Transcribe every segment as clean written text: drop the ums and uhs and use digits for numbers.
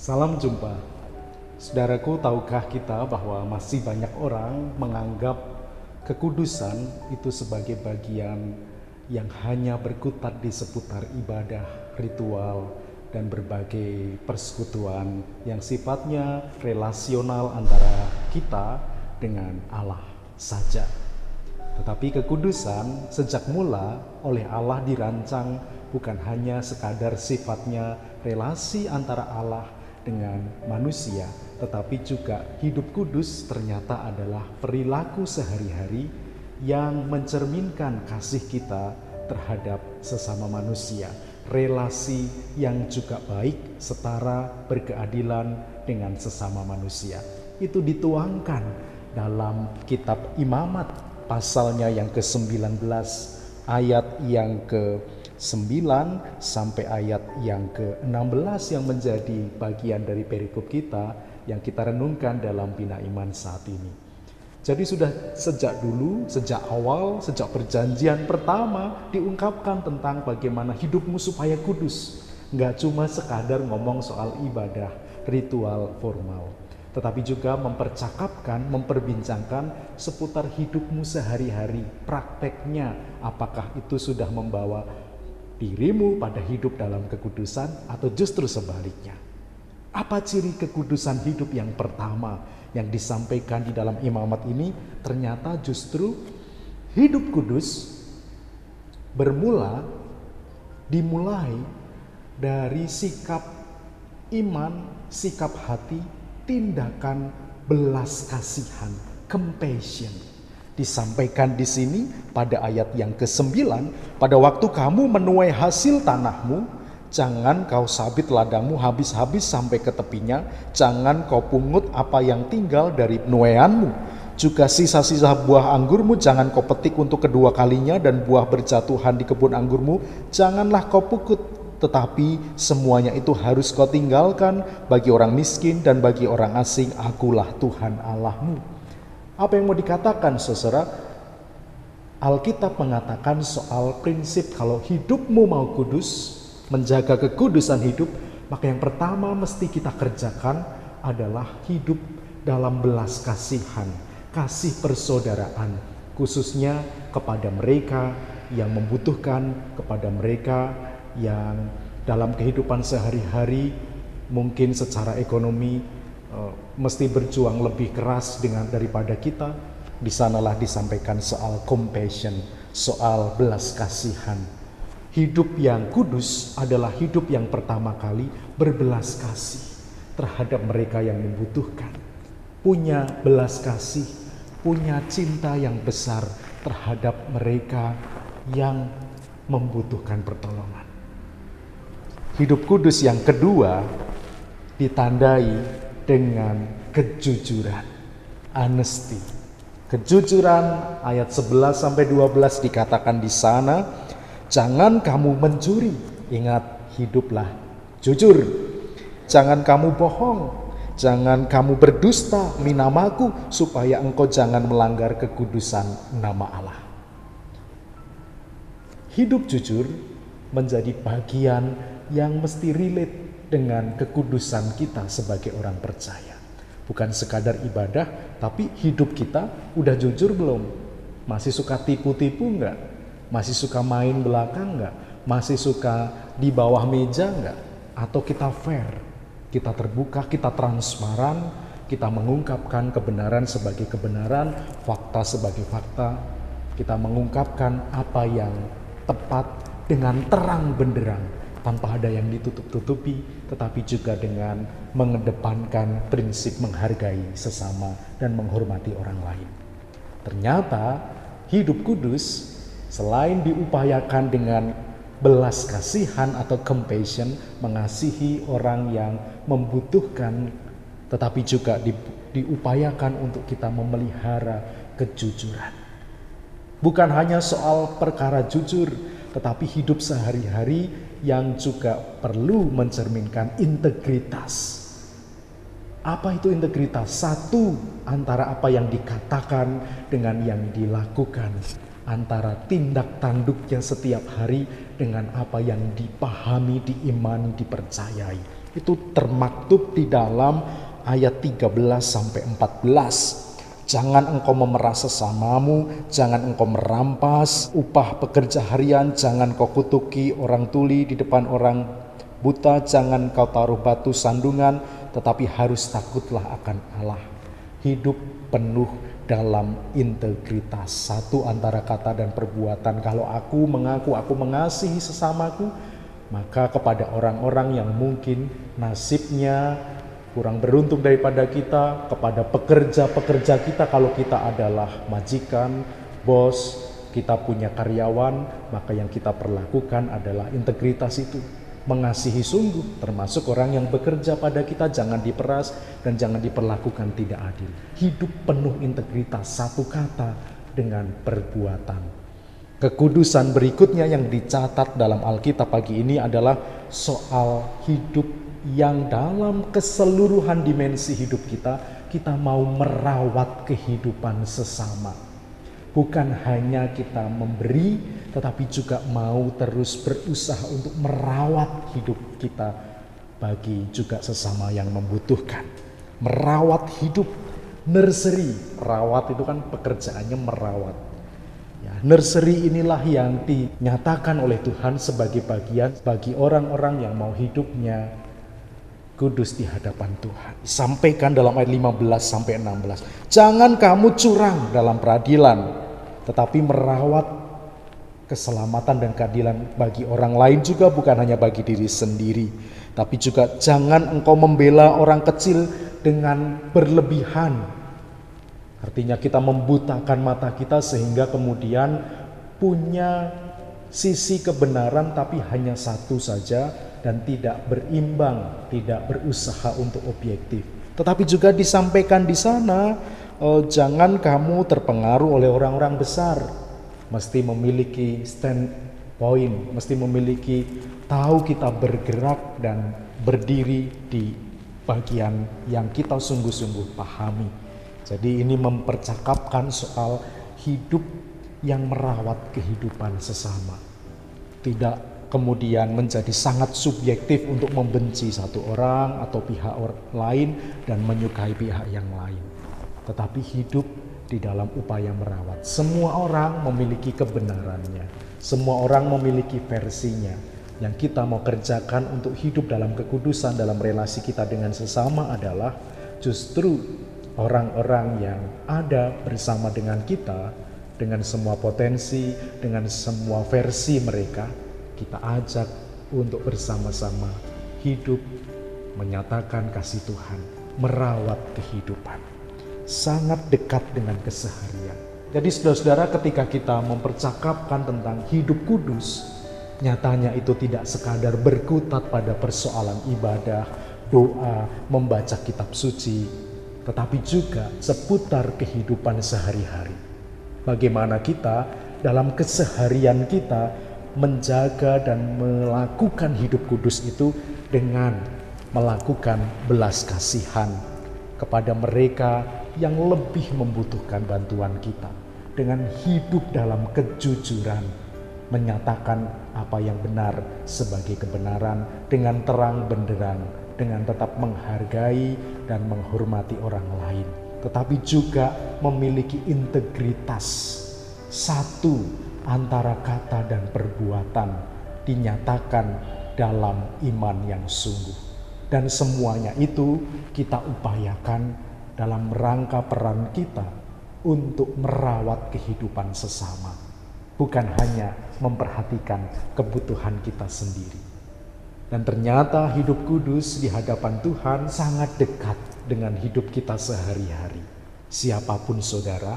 Salam jumpa. Saudaraku, tahukah kita bahwa masih banyak orang menganggap kekudusan itu sebagai bagian yang hanya berkutat di seputar ibadah, ritual, dan berbagai persekutuan yang sifatnya relasional antara kita dengan Allah saja. Tetapi kekudusan sejak mula oleh Allah dirancang bukan hanya sekadar sifatnya relasi antara Allah dengan manusia, tetapi juga hidup kudus ternyata adalah perilaku sehari-hari yang mencerminkan kasih kita terhadap sesama manusia. Relasi yang juga baik, setara, berkeadilan dengan sesama manusia. Itu dituangkan dalam kitab Imamat pasalnya yang ke-19 ayat yang ke-9 sampai ayat yang ke-16 yang menjadi bagian dari perikop kita yang kita renungkan dalam Bina Iman saat ini. Jadi sudah sejak dulu, sejak awal, sejak perjanjian pertama diungkapkan tentang bagaimana hidupmu supaya kudus. Nggak cuma sekadar ngomong soal ibadah, ritual formal, tetapi juga mempercakapkan, memperbincangkan seputar hidupmu sehari-hari, prakteknya. Apakah itu sudah membawa dirimu pada hidup dalam kekudusan atau justru sebaliknya? Apa ciri kekudusan hidup yang pertama yang disampaikan di dalam Imamat ini? Ternyata justru hidup kudus dimulai dari sikap iman, sikap hati, tindakan belas kasihan, compassion. Disampaikan di sini pada ayat yang ke-9, pada waktu kamu menuai hasil tanahmu, jangan kau sabit ladangmu habis-habis sampai ke tepinya, jangan kau pungut apa yang tinggal dari penuaianmu. Juga sisa-sisa buah anggurmu jangan kau petik untuk kedua kalinya, dan buah berjatuhan di kebun anggurmu janganlah kau pukut. Tetapi semuanya itu harus kau tinggalkan bagi orang miskin dan bagi orang asing. Akulah Tuhan Allahmu. Apa yang mau dikatakan, saudara? Alkitab mengatakan soal prinsip kalau hidupmu mau kudus, menjaga kekudusan hidup, maka yang pertama mesti kita kerjakan adalah hidup dalam belas kasihan, kasih persaudaraan, khususnya kepada mereka yang membutuhkan, kepada mereka yang dalam kehidupan sehari-hari mungkin secara ekonomi mesti berjuang lebih keras daripada kita. Di sanalah disampaikan soal compassion, soal belas kasihan. Hidup yang kudus adalah hidup yang pertama kali berbelas kasih terhadap mereka yang membutuhkan. Punya belas kasih, punya cinta yang besar terhadap mereka yang membutuhkan pertolongan. Hidup kudus yang kedua ditandai dengan kejujuran, honesty. Kejujuran ayat 11 sampai 12 dikatakan di sana, jangan kamu mencuri, ingat hiduplah jujur. Jangan kamu bohong, jangan kamu berdusta demi namaku, supaya engkau jangan melanggar kekudusan nama Allah. Hidup jujur menjadi bagian yang mesti relate dengan kekudusan kita sebagai orang percaya. Bukan sekadar ibadah, tapi hidup kita udah jujur belum? Masih suka tipu-tipu enggak? Masih suka main belakang enggak? Masih suka di bawah meja enggak? Atau kita fair? Kita terbuka, kita transparan, kita mengungkapkan kebenaran sebagai kebenaran, fakta sebagai fakta. Kita mengungkapkan apa yang tepat dengan terang benderang, tanpa ada yang ditutup-tutupi, tetapi juga dengan mengedepankan prinsip menghargai sesama dan menghormati orang lain. Ternyata hidup kudus selain diupayakan dengan belas kasihan atau compassion, mengasihi orang yang membutuhkan, tetapi juga diupayakan untuk kita memelihara kejujuran. Bukan hanya soal perkara jujur, tetapi hidup sehari-hari yang juga perlu mencerminkan integritas. Apa itu integritas? Satu antara apa yang dikatakan dengan yang dilakukan, antara tindak tanduknya setiap hari dengan apa yang dipahami, diimani, dipercayai. Itu termaktub di dalam ayat 13 sampai 14. Jangan engkau memerah sesamamu, jangan engkau merampas upah pekerja harian, jangan kau kutuki orang tuli di depan orang buta, jangan kau taruh batu sandungan, tetapi harus takutlah akan Allah. Hidup penuh dalam integritas. Satu antara kata dan perbuatan. Kalau aku mengaku aku mengasihi sesamaku, maka kepada orang-orang yang mungkin nasibnya kurang beruntung daripada kita, kepada pekerja-pekerja kita, kalau kita adalah majikan, bos, kita punya karyawan, maka yang kita perlakukan adalah integritas itu. Mengasihi sungguh, termasuk orang yang bekerja pada kita, jangan diperas dan jangan diperlakukan tidak adil. Hidup penuh integritas, satu kata dengan perbuatan. Kekudusan berikutnya yang dicatat dalam Alkitab pagi ini adalah soal hidup yang dalam keseluruhan dimensi hidup kita mau merawat kehidupan sesama. Bukan hanya kita memberi, tetapi juga mau terus berusaha untuk merawat hidup kita bagi juga sesama yang membutuhkan. Merawat hidup, nursery, rawat itu kan pekerjaannya merawat. Ya, nursery inilah yang dinyatakan oleh Tuhan sebagai bagian bagi orang-orang yang mau hidupnya kudus di hadapan Tuhan. Sampaikan dalam ayat 15 sampai 16. Jangan kamu curang dalam peradilan, tetapi merawat keselamatan dan keadilan bagi orang lain juga, bukan hanya bagi diri sendiri. Tapi juga jangan engkau membela orang kecil dengan berlebihan. Artinya kita membutakan mata kita sehingga kemudian punya sisi kebenaran tapi hanya satu saja, dan tidak berimbang, tidak berusaha untuk objektif. Tetapi juga disampaikan di sana, jangan kamu terpengaruh oleh orang-orang besar. Mesti memiliki standpoint, mesti memiliki tahu kita bergerak dan berdiri di bagian yang kita sungguh-sungguh pahami. Jadi ini mempercakapkan soal hidup yang merawat kehidupan sesama. Tidak kemudian menjadi sangat subjektif untuk membenci satu orang atau pihak lain dan menyukai pihak yang lain. Tetapi hidup di dalam upaya merawat. Semua orang memiliki kebenarannya. Semua orang memiliki versinya. Yang kita mau kerjakan untuk hidup dalam kekudusan dalam relasi kita dengan sesama adalah justru orang-orang yang ada bersama dengan kita, dengan semua potensi, dengan semua versi mereka, kita ajak untuk bersama-sama hidup, menyatakan kasih Tuhan, merawat kehidupan. Sangat dekat dengan keseharian. Jadi saudara-saudara, ketika kita mempercakapkan tentang hidup kudus, nyatanya itu tidak sekadar berkutat pada persoalan ibadah, doa, membaca kitab suci, tetapi juga seputar kehidupan sehari-hari. Bagaimana kita dalam keseharian kita menjaga dan melakukan hidup kudus itu dengan melakukan belas kasihan kepada mereka yang lebih membutuhkan bantuan kita, dengan hidup dalam kejujuran, menyatakan apa yang benar sebagai kebenaran dengan terang benderang, dengan tetap menghargai dan menghormati orang lain, tetapi juga memiliki integritas. Satu antara kata dan perbuatan dinyatakan dalam iman yang sungguh. Dan semuanya itu kita upayakan dalam rangka peran kita untuk merawat kehidupan sesama. Bukan hanya memperhatikan kebutuhan kita sendiri. Dan ternyata hidup kudus di hadapan Tuhan sangat dekat dengan hidup kita sehari-hari. Siapapun saudara,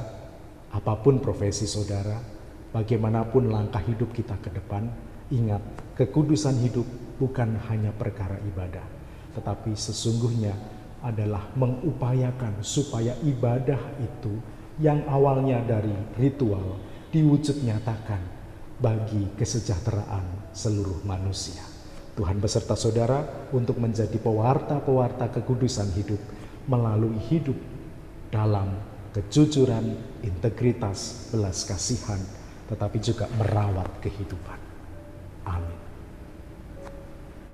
apapun profesi saudara, bagaimanapun langkah hidup kita ke depan, ingat, kekudusan hidup bukan hanya perkara ibadah, tetapi sesungguhnya adalah mengupayakan supaya ibadah itu yang awalnya dari ritual diwujud nyatakan bagi kesejahteraan seluruh manusia. Tuhan beserta saudara untuk menjadi pewarta-pewarta kekudusan hidup melalui hidup dalam kejujuran, integritas, belas kasihan, tetapi juga merawat kehidupan.